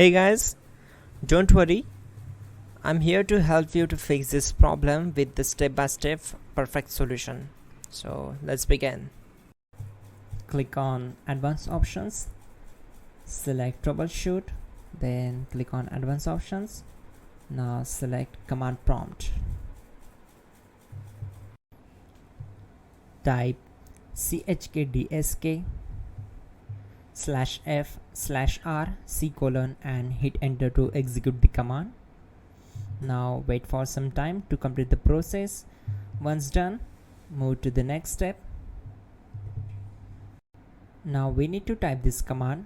Hey guys, don't worry, I'm here to help you to fix this problem with the step-by-step perfect solution. So let's begin. Click on Advanced Options, select Troubleshoot, then click on Advanced Options. Now select Command Prompt. Type chkdsk/f/r:" and hit enter to execute the command. Now wait for some time to complete the process. Once done, move to the next step. Now we need to type this command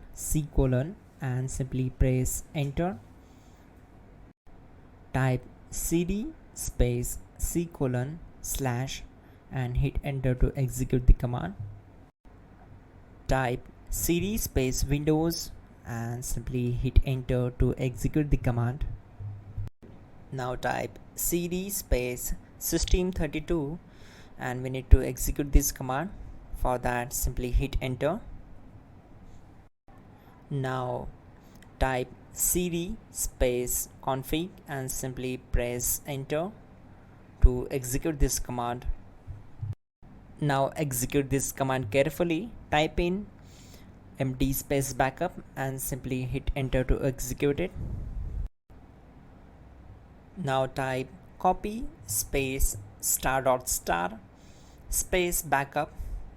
and simply press enter. Type cd space c:/ and hit enter to execute the command. Type cd space Windows and simply hit enter to execute the command. Now type cd space system32 and we need to execute this command. For that, simply hit enter. Now type cd space config and simply press enter to execute this command. Now execute this command carefully. Type in md space backup and simply hit enter to execute it. Now type copy space ** space backup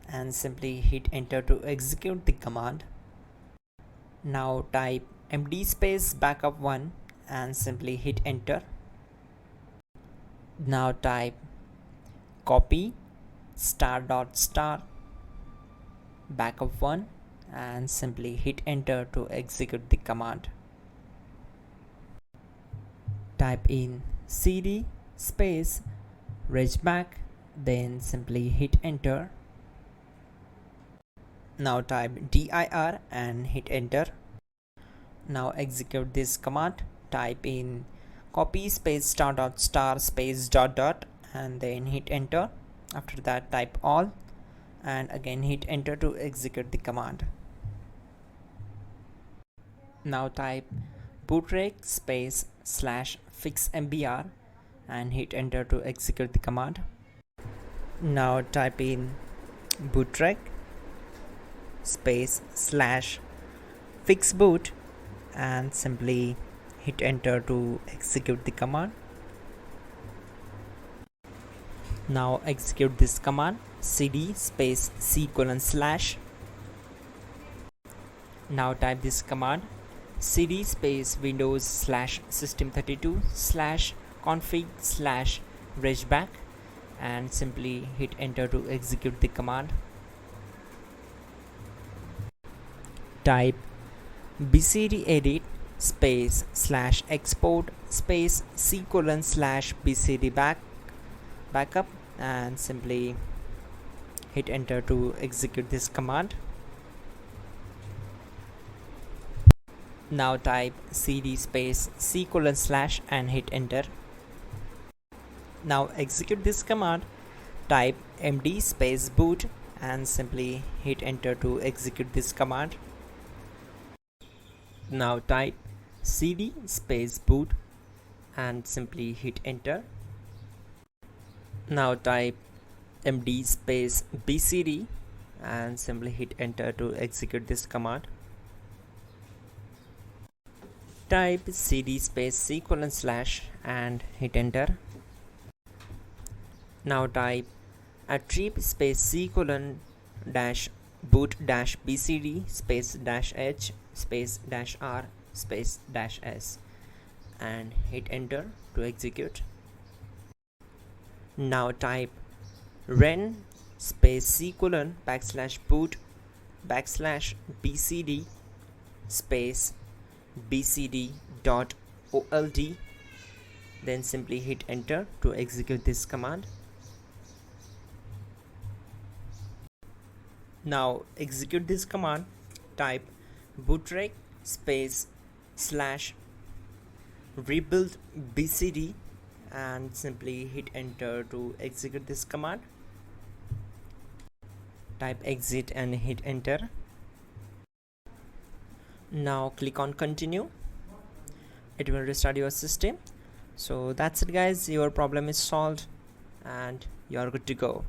and simply hit enter to execute the command. Now type md space backup1 and simply hit enter. Now type copy ** backup1 and simply hit enter to execute the command. Type in cd space regback, then simply hit enter. Now type dir and hit enter. Now execute this command. Type in copy space ** space ... and then hit enter. After that, type all and again hit enter to execute the command. Now type bootrec space /fixmbr and hit enter to execute the command. Now type in bootrec space /fixboot and simply hit enter to execute the command. Now execute this command cd space c:/. Now type this command cd space Windows /system32 /config /regback and simply hit enter to execute the command. Type bcd edit space /export space c:/ bcd backup and simply hit enter to execute this command. Now type cd space c:/ and hit enter. Now execute this command. Type md space boot and simply hit enter to execute this command. Now type cd space boot and simply hit enter. Now type md space bcd and simply hit enter to execute this command. Type cd space c:/ and hit enter. Now type attrib space c:/ boot bcd space -h space -r space -s and hit enter to execute. Now type ren space c:/ \boot \bcd space bcd.old, then simply hit enter to execute this command. Now execute this command. Type bootrec space /rebuild bcd and simply hit enter to execute this command. Type exit and hit enter. Now click on continue. it will restart your system. So that's it guys, your problem is solved and you are good to go.